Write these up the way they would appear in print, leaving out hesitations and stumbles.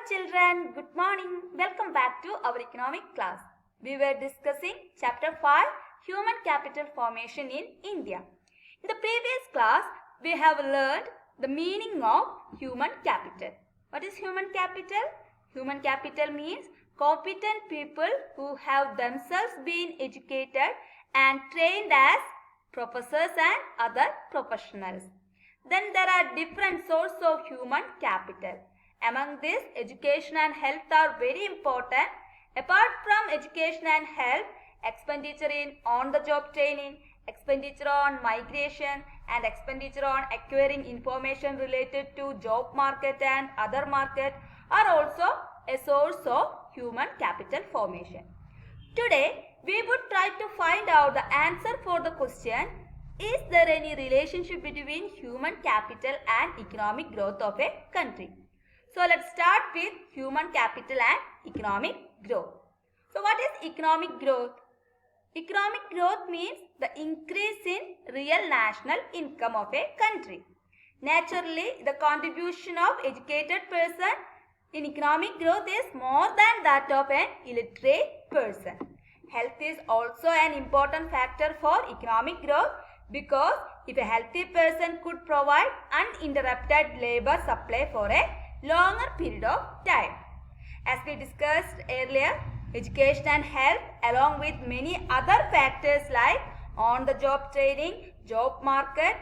children, good morning. Welcome back to our economic class. We were discussing chapter 5, Human Capital Formation in India. In the previous class, we have learned the meaning of human capital. What is human capital? Human capital means competent people who have themselves been educated and trained as professors and other professionals. Then there are different sources of human capital. Among this, education and health are very important. Apart from education and health, expenditure in on-the-job training, expenditure on migration, and expenditure on acquiring information related to job market and other market are also a source of human capital formation. Today, we would try to find out the answer for the question, is there any relationship between human capital and economic growth of a country? So let's start with human capital and economic growth. So what is economic growth? Economic growth means the increase in real national income of a country. Naturally, the contribution of educated person in economic growth is more than that of an illiterate person. Health is also an important factor for economic growth because if a healthy person could provide uninterrupted labor supply for a longer period of time. As we discussed earlier, education and health along with many other factors like on-the-job training, job market,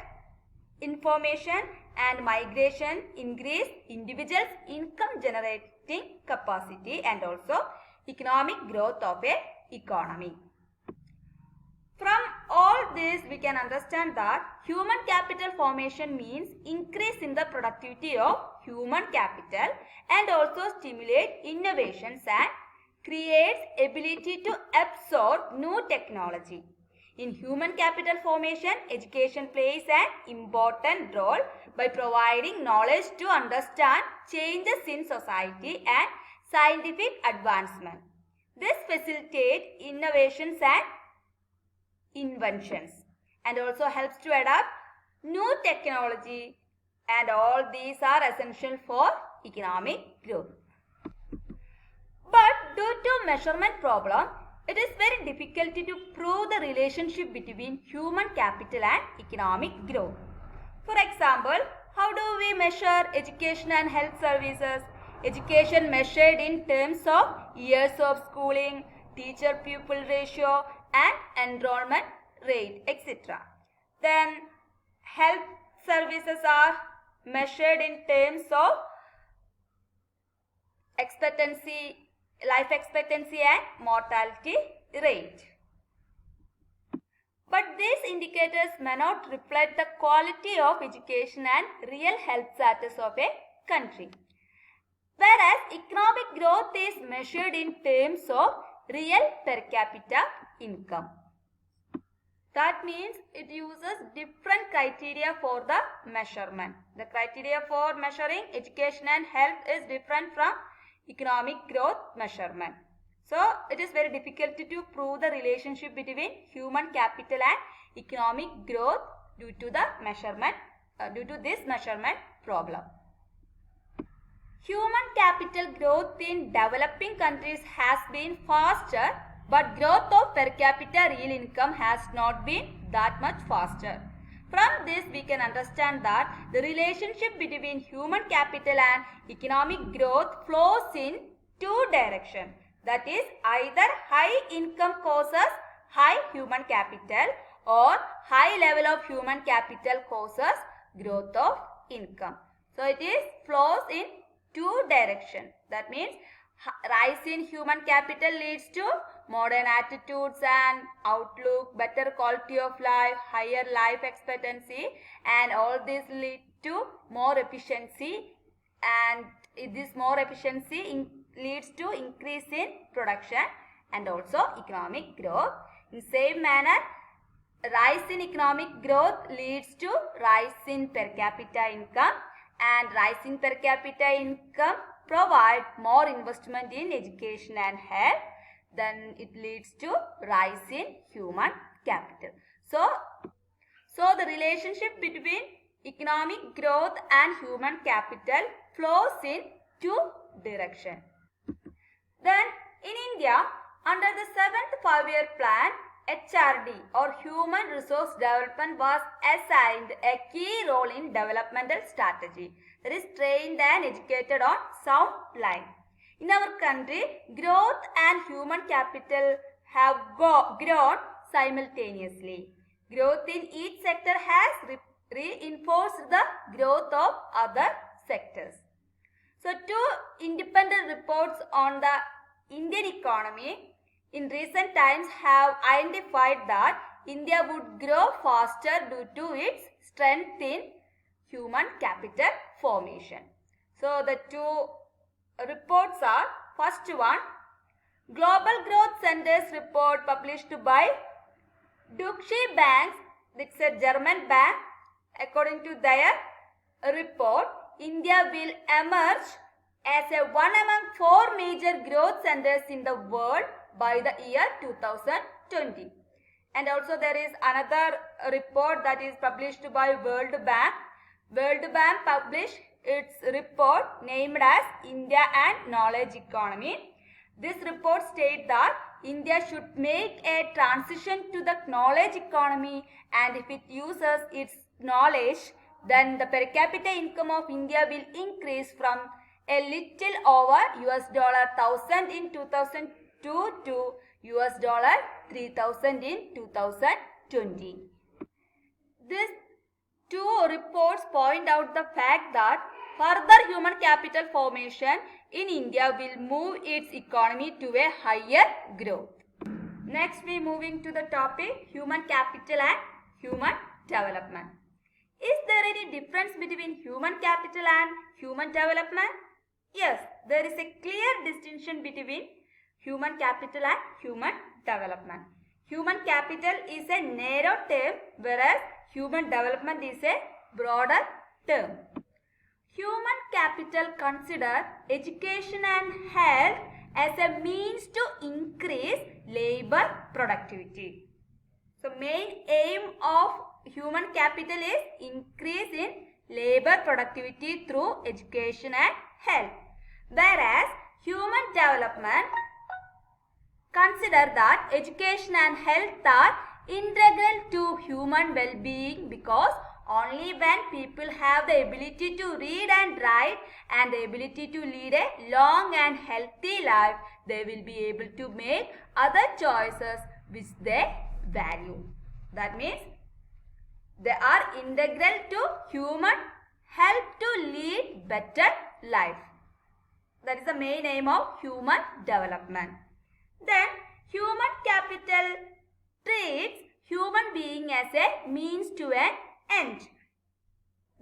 information and migration increase individuals' income generating capacity and also economic growth of a economy. From all this, we can understand that human capital formation means increase in the productivity of human capital and also stimulate innovations and creates ability to absorb new technology. In human capital formation, education plays an important role by providing knowledge to understand changes in society and scientific advancement. This facilitates innovations and inventions and also helps to adapt new technology, and all these are essential for economic growth. But due to measurement problem, it is very difficult to prove the relationship between human capital and economic growth. For example, how do we measure education and health services? Education measured in terms of years of schooling, teacher-pupil ratio and enrollment rate, etc. Then health services are measured in terms of life expectancy and mortality rate. But these indicators may not reflect the quality of education and real health status of a country. Whereas economic growth is measured in terms of real per capita income. That means it uses different criteria for the measurement. The criteria for measuring education and health is different from economic growth measurement. So it is very difficult to prove the relationship between human capital and economic growth due to this measurement problem. Human capital growth in developing countries has been faster, but growth of per capita real income has not been that much faster. From this, we can understand that the relationship between human capital and economic growth flows in two directions. That is, either high income causes high human capital or high level of human capital causes growth of income. So it is flows in two directions. That means rise in human capital leads to modern attitudes and outlook, better quality of life, higher life expectancy, and all this lead to more efficiency, and this more efficiency leads to increase in production and also economic growth. In same manner, rise in economic growth leads to rise in per capita income, and rise in per capita income provide more investment in education and health, then it leads to rise in human capital. So the relationship between economic growth and human capital flows in two directions. Then in India, under the 7th 5-year plan, HRD or Human Resource Development was assigned a key role in developmental strategy, that is trained and educated on sound lines. In our country, growth and human capital have grown simultaneously. Growth in each sector has reinforced the growth of other sectors. So, two independent reports on the Indian economy in recent times have identified that India would grow faster due to its strength in human capital formation. So, the two reports are, first one, Global Growth Centers report published by Deutsche Bank, it's a German bank. According to their report, India will emerge as one among 4 major growth centers in the world by the year 2020. And also there is another report that is published by World Bank. World Bank published its report named as India and Knowledge Economy. This report states that India should make a transition to the knowledge economy, and if it uses its knowledge, then the per capita income of India will increase from a little over $1,000 in 2002 to $3,000 in 2020. These two reports point out the fact that further human capital formation in India will move its economy to a higher growth. Next, we moving to the topic human capital and human development. Is there any difference between human capital and human development? Yes, there is a clear distinction between human capital and human development. Human capital is a narrow term, whereas human development is a broader term. Human capital consider education and health as a means to increase labor productivity. So, main aim of human capital is increase in labor productivity through education and health. Whereas, human development consider that education and health are integral to human well-being, because only when people have the ability to read and write and the ability to lead a long and healthy life, they will be able to make other choices which they value. That means they are integral to human help to lead better life. That is the main aim of human development. Then human capital treats human being as a means to an end.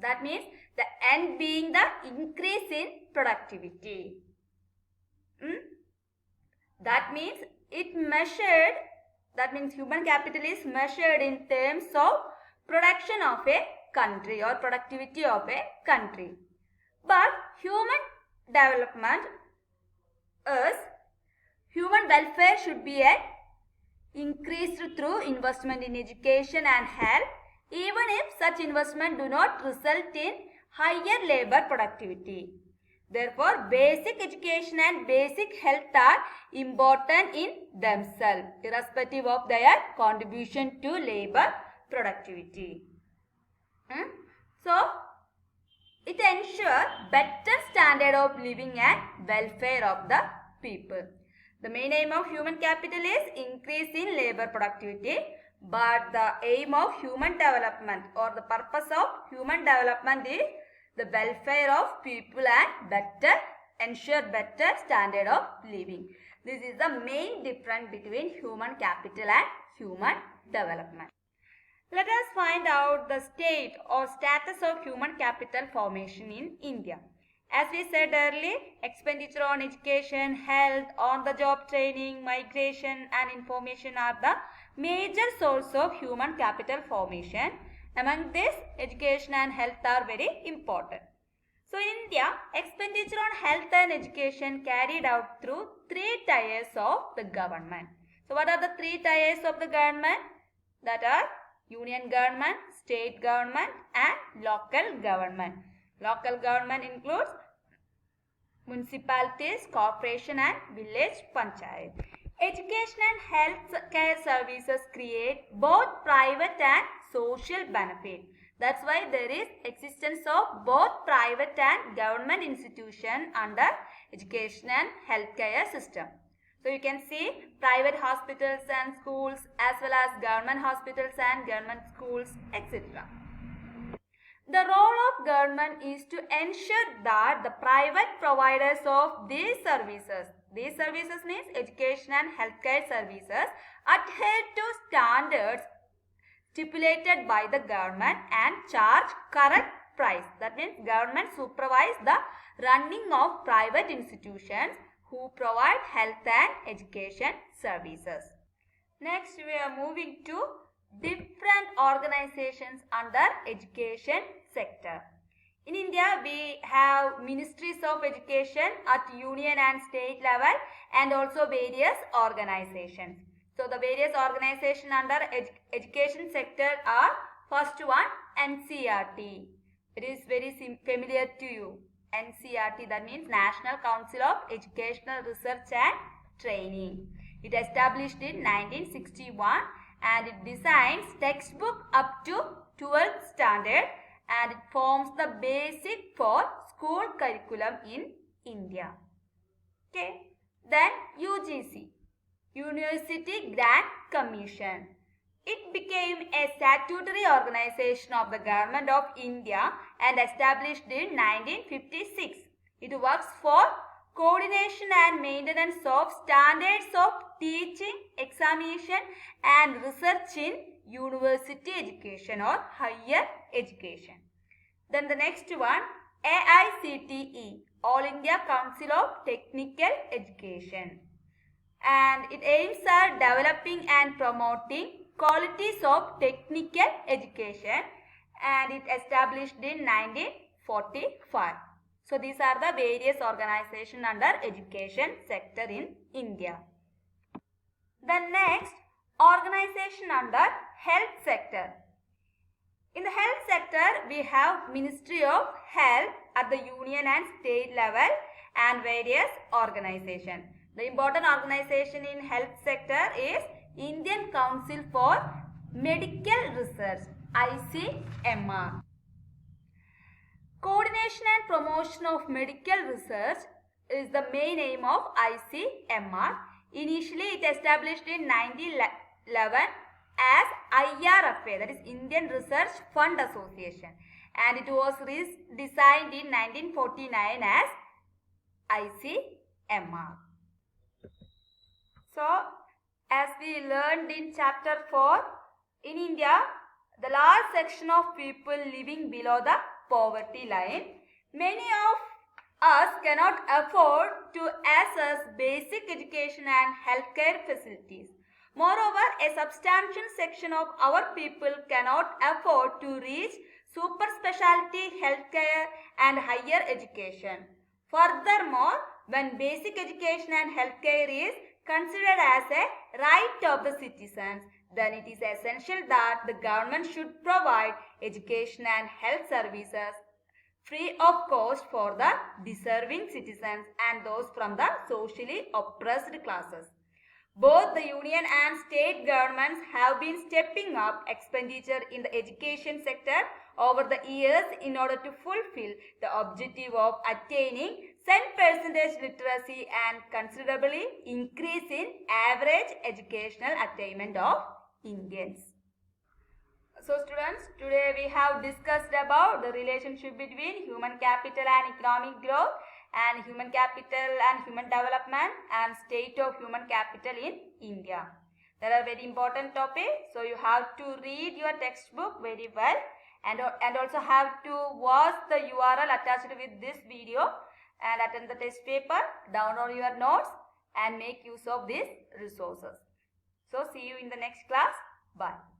That means the end being the increase in productivity. That means human capital is measured in terms of production of a country or productivity of a country. But human development is human welfare should be increased through investment in education and health, even if such investment do not result in higher labor productivity. Therefore, basic education and basic health are important in themselves, irrespective of their contribution to labor productivity. So, it ensures better standard of living and welfare of the people. The main aim of human capital is increase in labor productivity, but the aim of human development or the purpose of human development is the welfare of people and ensure better standard of living. This is the main difference between human capital and human development. Let us find out the state or status of human capital formation in India. As we said earlier, expenditure on education, health, on-the-job training, migration and information are the major source of human capital formation. Among this, education and health are very important. So in India, expenditure on health and education carried out through 3 tiers of the government. So what are the 3 tiers of the government? That are union government, state government and local government. Local government includes municipalities, corporation and village panchayat. Education and health care services create both private and social benefit. That's why there is existence of both private and government institution under education and healthcare system. So you can see private hospitals and schools as well as government hospitals and government schools, etc. The role of government is to ensure that the private providers of these services means education and healthcare services, adhere to standards stipulated by the government and charge correct price. That means government supervise the running of private institutions who provide health and education services. Next, we are moving to different organizations under education sector. In India, we have ministries of education at union and state level and also various organizations. So, the various organizations under education sector are, first one, NCERT. It is very familiar to you. NCERT, that means National Council of Educational Research and Training. It established in 1961 and it designs textbook up to 12th standard and it forms the basic for school curriculum in India. Okay. Then UGC, University Grant Commission. It became a statutory organization of the Government of India and established in 1956. It works for coordination and maintenance of standards of teaching, examination and research in university education or higher education. Then the next one, AICTE, All India Council of Technical Education. And it aims at developing and promoting qualities of technical education and it established in 1945. So these are the various organizations under education sector in India. The next organization under health sector. In the health sector, we have Ministry of Health at the union and state level and various organizations. The important organization in health sector is Indian Council for Medical Research, ICMR. Coordination and promotion of medical research is the main aim of ICMR. Initially, it established in 1911 as IRFA, that is Indian Research Fund Association, and it was redesigned in 1949 as ICMR. So, as we learned in chapter 4, in India, the large section of people living below the poverty line. Many of us cannot afford to access basic education and healthcare facilities. Moreover, a substantial section of our people cannot afford to reach super specialty healthcare and higher education. Furthermore, when basic education and healthcare is considered as a right of the citizens, then it is essential that the government should provide education and health services free of cost for the deserving citizens and those from the socially oppressed classes. Both the union and state governments have been stepping up expenditure in the education sector over the years in order to fulfill the objective of attaining 10% literacy and considerably increase in average educational attainment of Indians. So students, today we have discussed about the relationship between human capital and economic growth and human capital and human development and state of human capital in India. They are very important topics, so you have to read your textbook very well and also have to watch the URL attached with this video and attend the test paper, download your notes and make use of these resources. So see you in the next class. Bye.